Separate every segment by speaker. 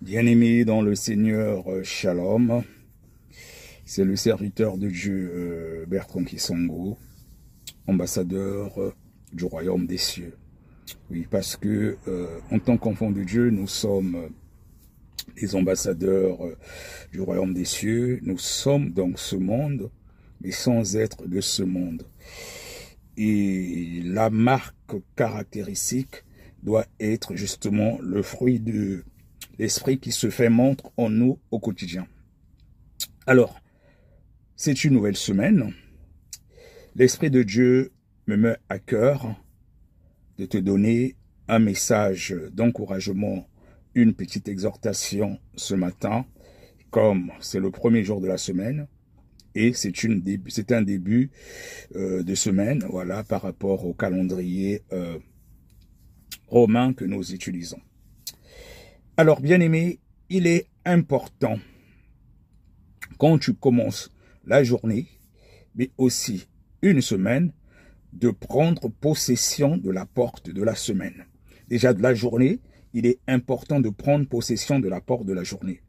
Speaker 1: Bien-aimé dans le Seigneur, Shalom, c'est le serviteur de Dieu Bertrand Kisongo, ambassadeur du royaume des cieux. Oui, parce que en tant qu'enfants de Dieu, nous sommes les ambassadeurs du royaume des cieux. Nous sommes dans ce monde, mais sans être de ce monde. Et la marque caractéristique doit être justement le fruit de l'esprit qui se fait montre en nous au quotidien. Alors, c'est une nouvelle semaine. L'Esprit de Dieu me met à cœur de te donner un message d'encouragement, une petite exhortation ce matin, comme c'est le premier jour de la semaine, et c'est un début de semaine, voilà, par rapport au calendrier romain que nous utilisons. Alors, bien-aimé, il est important, quand tu commences la journée, mais aussi une semaine, de prendre possession de la porte de la semaine. Déjà de la journée, il est important de prendre possession de la porte de la journée.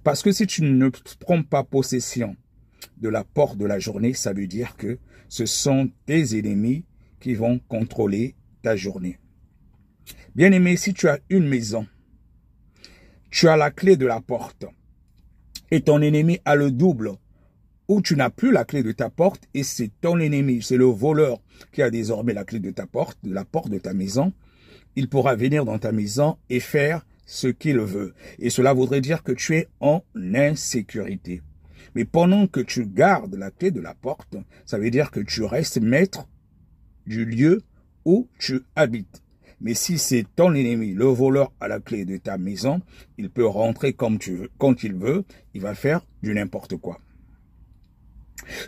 Speaker 1: Parce que si tu ne prends pas possession de la porte de la journée, ça veut dire que ce sont tes ennemis qui vont contrôler ta journée. Bien-aimé, si tu as une maison, tu as la clé de la porte et ton ennemi a le double, ou tu n'as plus la clé de ta porte et c'est ton ennemi, c'est le voleur qui a désormais la clé de ta porte, de la porte de ta maison, il pourra venir dans ta maison et faire ce qu'il veut. Et cela voudrait dire que tu es en insécurité. Mais pendant que tu gardes la clé de la porte, ça veut dire que tu restes maître du lieu où tu habites. Mais si c'est ton ennemi, le voleur à la clé de ta maison, il peut rentrer comme tu veux, quand il veut, il va faire du n'importe quoi.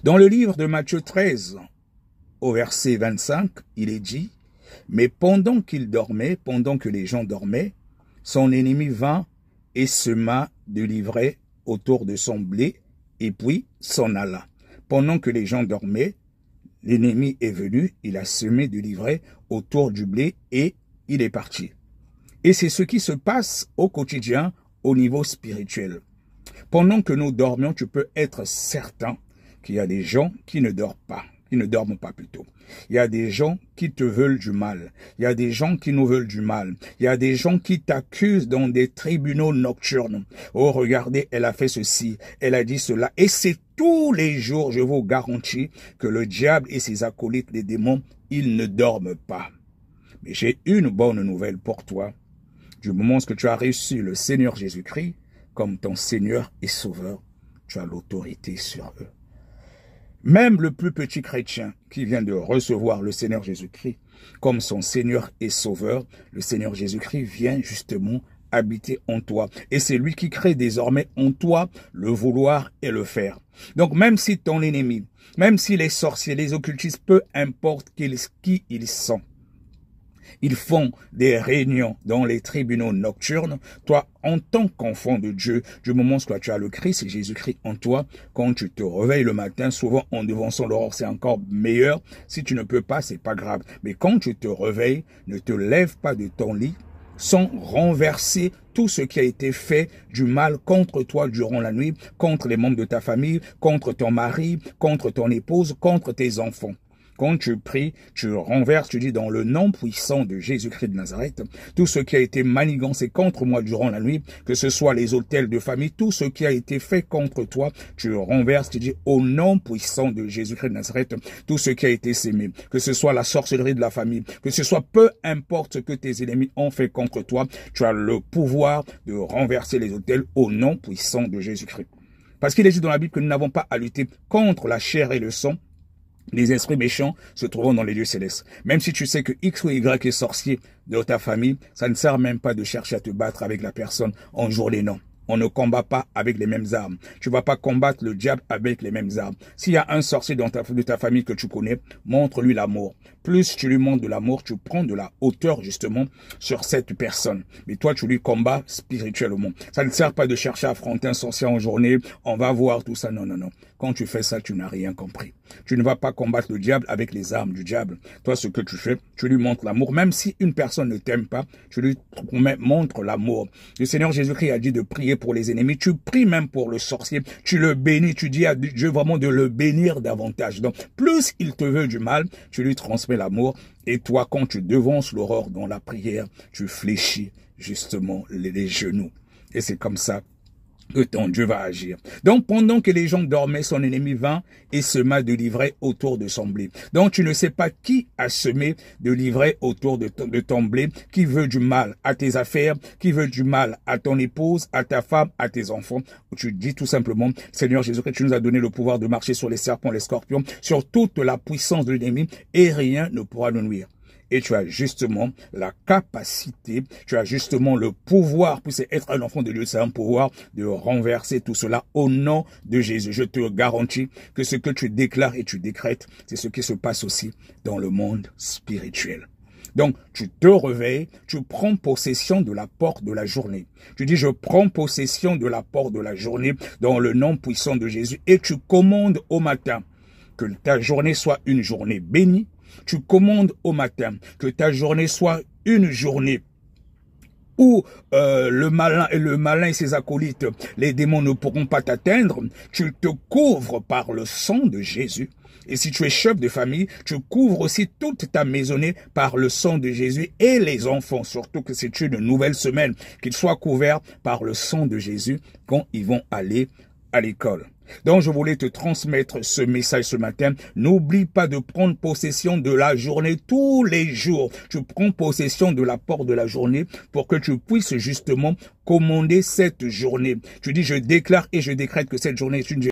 Speaker 1: Dans le livre de Matthieu 13, au verset 25, il est dit, « Mais pendant qu'il dormait, pendant que les gens dormaient, son ennemi vint et sema de l'ivraie autour de son blé, et puis s'en alla. Pendant que les gens dormaient, l'ennemi est venu, il a semé de l'ivraie autour du blé et il est parti. » Et c'est ce qui se passe au quotidien au niveau spirituel. Pendant que nous dormions, tu peux être certain qu'il y a des gens qui ne dorment pas plutôt. Il y a des gens qui te veulent du mal. Il y a des gens qui nous veulent du mal. Il y a des gens qui t'accusent dans des tribunaux nocturnes. Oh, regardez, elle a fait ceci, elle a dit cela. Et c'est tous les jours, je vous garantis, que le diable et ses acolytes, les démons, ils ne dorment pas. Mais j'ai une bonne nouvelle pour toi. Du moment où tu as reçu le Seigneur Jésus-Christ comme ton Seigneur et Sauveur, tu as l'autorité sur eux. Même le plus petit chrétien qui vient de recevoir le Seigneur Jésus-Christ comme son Seigneur et Sauveur, le Seigneur Jésus-Christ vient justement habiter en toi. Et c'est lui qui crée désormais en toi le vouloir et le faire. Donc même si ton ennemi, même si les sorciers, les occultistes, peu importe qui ils sont, ils font des réunions dans les tribunaux nocturnes. Toi, en tant qu'enfant de Dieu, du moment où tu as le Christ et Jésus-Christ en toi, quand tu te réveilles le matin, souvent en devançant l'aurore, c'est encore meilleur. Si tu ne peux pas, c'est pas grave. Mais quand tu te réveilles, ne te lève pas de ton lit sans renverser tout ce qui a été fait du mal contre toi durant la nuit, contre les membres de ta famille, contre ton mari, contre ton épouse, contre tes enfants. Quand tu pries, tu renverses, tu dis dans le nom puissant de Jésus-Christ de Nazareth, tout ce qui a été manigancé contre moi durant la nuit, que ce soit les autels de famille, tout ce qui a été fait contre toi, tu renverses, tu dis au nom puissant de Jésus-Christ de Nazareth, tout ce qui a été sémé, que ce soit la sorcellerie de la famille, que ce soit peu importe ce que tes ennemis ont fait contre toi, tu as le pouvoir de renverser les autels au nom puissant de Jésus-Christ. Parce qu'il est dit dans la Bible que nous n'avons pas à lutter contre la chair et le sang, les esprits méchants se trouvent dans les lieux célestes. Même si tu sais que X ou Y est sorcier de ta famille, ça ne sert même pas de chercher à te battre avec la personne en journée, non. On ne combat pas avec les mêmes armes. Tu vas pas combattre le diable avec les mêmes armes. S'il y a un sorcier de ta famille que tu connais, montre-lui l'amour. plus tu lui montres de l'amour, tu prends de la hauteur justement sur cette personne. Mais toi, tu lui combats spirituellement. Ça ne sert pas de chercher à affronter un sorcier en journée, on va voir tout ça. Non, non, non. Quand tu fais ça, tu n'as rien compris. Tu ne vas pas combattre le diable avec les armes du diable. Toi, ce que tu fais, tu lui montres l'amour. Même si une personne ne t'aime pas, tu lui montres l'amour. Le Seigneur Jésus-Christ a dit de prier pour les ennemis. Tu pries même pour le sorcier. Tu le bénis. Tu dis à Dieu vraiment de le bénir davantage. Donc, plus il te veut du mal, tu lui transmets l'amour. Et toi, quand tu devances l'aurore dans la prière, tu fléchis justement les genoux. Et c'est comme ça que ton Dieu va agir. Donc, pendant que les gens dormaient, son ennemi vint et sema de l'ivraie autour de son blé. Donc, tu ne sais pas qui a semé de l'ivraie autour de ton blé, qui veut du mal à tes affaires, qui veut du mal à ton épouse, à ta femme, à tes enfants. Tu dis tout simplement, Seigneur Jésus-Christ, tu nous as donné le pouvoir de marcher sur les serpents, les scorpions, sur toute la puissance de l'ennemi, et rien ne pourra nous nuire. Et tu as justement la capacité, tu as justement le pouvoir, puisque être un enfant de Dieu, c'est un pouvoir de renverser tout cela au nom de Jésus. Je te garantis que ce que tu déclares et tu décrètes, c'est ce qui se passe aussi dans le monde spirituel. Donc, tu te réveilles, tu prends possession de la porte de la journée. Tu dis, je prends possession de la porte de la journée dans le nom puissant de Jésus et tu commandes au matin que ta journée soit une journée bénie. Tu commandes au matin que ta journée soit une journée où le malin et ses acolytes, les démons ne pourront pas t'atteindre. Tu te couvres par le sang de Jésus. Et si tu es chef de famille, tu couvres aussi toute ta maisonnée par le sang de Jésus et les enfants, surtout que c'est une nouvelle semaine, qu'ils soient couverts par le sang de Jésus quand ils vont aller à l'école. Donc, je voulais te transmettre ce message ce matin. N'oublie pas de prendre possession de la journée tous les jours. Tu prends possession de la porte de la journée pour que tu puisses justement commander cette journée. Tu dis, je déclare et je décrète que cette journée est une